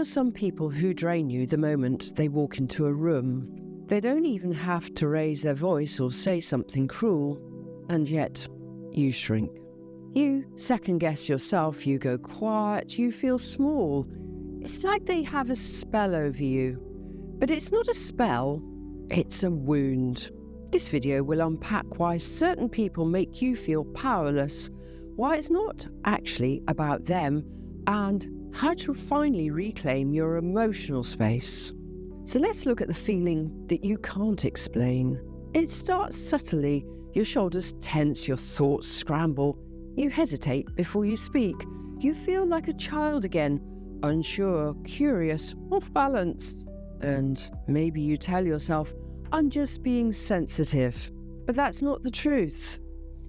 are some people who drain you the moment they walk into a room. They don't even have to raise their voice or say something cruel, and yet you shrink. You second-guess yourself, you go quiet, you feel small. It's like they have a spell over you. But it's not a spell, it's a wound. This video will unpack why certain people make you feel powerless, why it's not actually about them, and how to finally reclaim your emotional space. So let's look at the feeling that you can't explain. It starts subtly. Your shoulders tense, your thoughts scramble. You hesitate before you speak. You feel like a child again, unsure, curious, off balance. And maybe you tell yourself, I'm just being sensitive. But that's not the truth.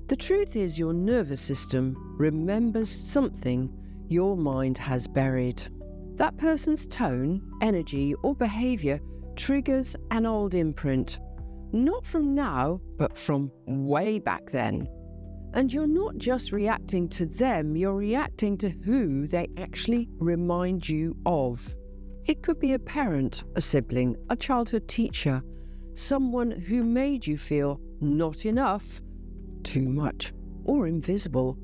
The truth is your nervous system remembers something your mind has buried. That person's tone, energy, or behavior triggers an old imprint. Not from now, but from way back then. And you're not just reacting to them, you're reacting to who they actually remind you of. It could be a parent, a sibling, a childhood teacher, someone who made you feel not enough, too much, or invisible.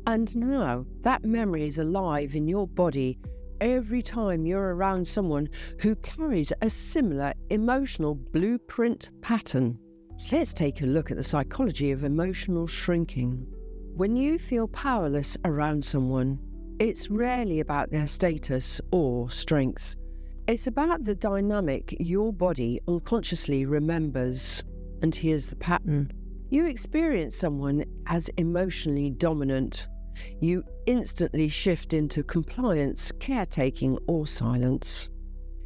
And now that memory is alive in your body every time you're around someone who carries a similar emotional blueprint pattern. Let's take a look at the psychology of emotional shrinking. When you feel powerless around someone, it's rarely about their status or strength. It's about the dynamic your body unconsciously remembers. And here's the pattern. You experience someone as emotionally dominant. You instantly shift into compliance, caretaking, or silence.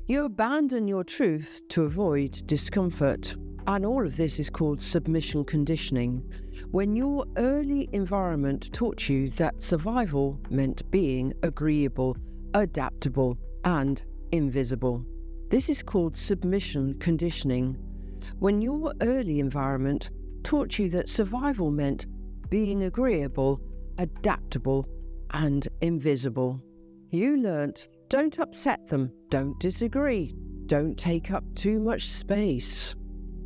You abandon your truth to avoid discomfort. And all of this is called submission conditioning. When your early environment taught you that survival meant being agreeable, adaptable, and invisible. This is called submission conditioning. When your early environment taught you that survival meant being agreeable, adaptable, and invisible. You learnt, don't upset them, don't disagree, don't take up too much space.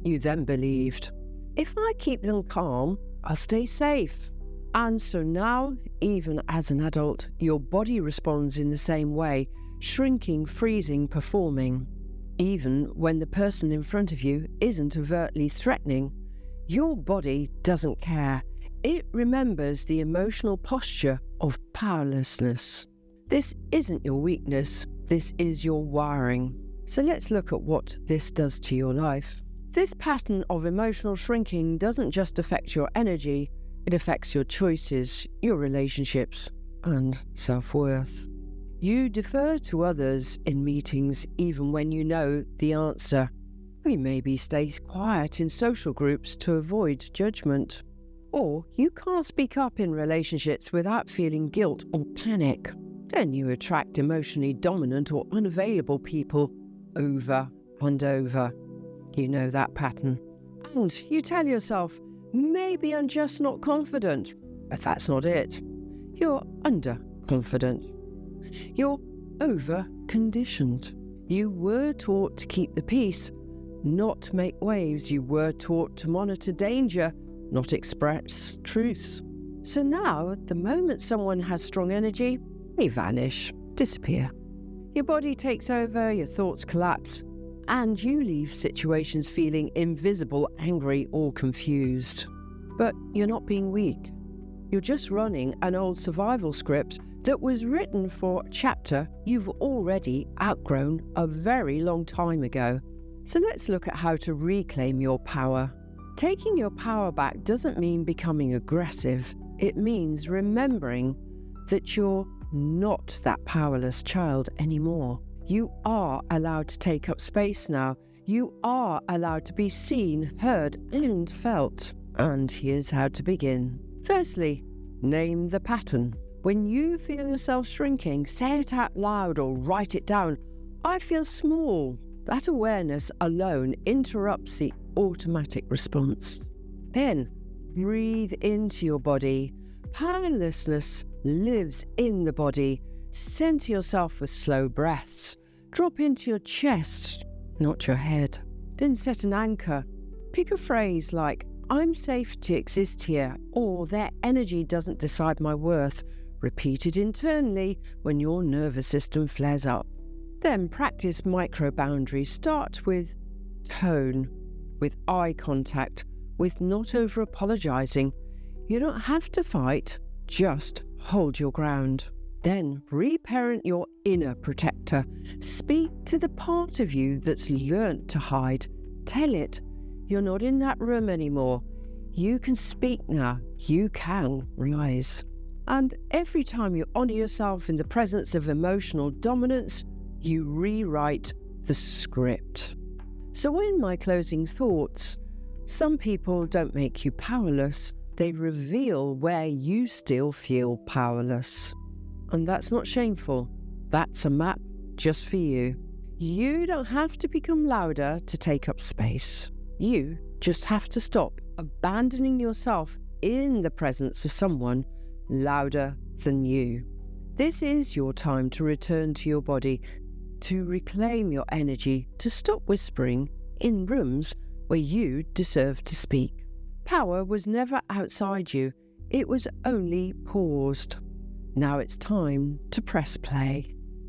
You then believed, if I keep them calm, I'll stay safe. And so now, even as an adult, your body responds in the same way, shrinking, freezing, performing. Even when the person in front of you isn't overtly threatening, your body doesn't care. It remembers the emotional posture of powerlessness. This isn't your weakness, this is your wiring. So let's look at what this does to your life. This pattern of emotional shrinking doesn't just affect your energy, it affects your choices, your relationships, and self-worth. You defer to others in meetings even when you know the answer. You maybe stay quiet in social groups to avoid judgment. Or you can't speak up in relationships without feeling guilt or panic. Then you attract emotionally dominant or unavailable people over and over. You know that pattern. And you tell yourself, maybe I'm just not confident. But that's not it. You're underconfident. You're overconditioned. You were taught to keep the peace, not make waves. You were taught to monitor danger, not express truths. So now, the moment someone has strong energy, they vanish, disappear. Your body takes over, your thoughts collapse, and you leave situations feeling invisible, angry, or confused. But you're not being weak. You're just running an old survival script that was written for a chapter you've already outgrown a very long time ago. So let's look at how to reclaim your power. Taking your power back doesn't mean becoming aggressive. It means remembering that you're not that powerless child anymore. You are allowed to take up space now. You are allowed to be seen, heard, and felt. And here's how to begin. Firstly, name the pattern. When you feel yourself shrinking, say it out loud or write it down. I feel small. That awareness alone interrupts the automatic response. Then, breathe into your body. Powerlessness lives in the body. Center yourself with slow breaths. Drop into your chest, not your head. Then set an anchor. Pick a phrase like, I'm safe to exist here, or their energy doesn't decide my worth. Repeat it internally when your nervous system flares up. Then practice micro boundaries. Start with tone, with eye contact, with not over apologizing. You don't have to fight, just hold your ground. Then reparent your inner protector. Speak to the part of you that's learnt to hide. Tell it, you're not in that room anymore. You can speak now. You can rise. And every time you honour yourself in the presence of emotional dominance, you rewrite the script. So in my closing thoughts, some people don't make you powerless. They reveal where you still feel powerless. And that's not shameful. That's a map just for you. You don't have to become louder to take up space. You just have to stop abandoning yourself in the presence of someone louder than you. This is your time to return to your body, to reclaim your energy, to stop whispering in rooms where you deserve to speak. Power was never outside you. It was only paused. Now it's time to press play.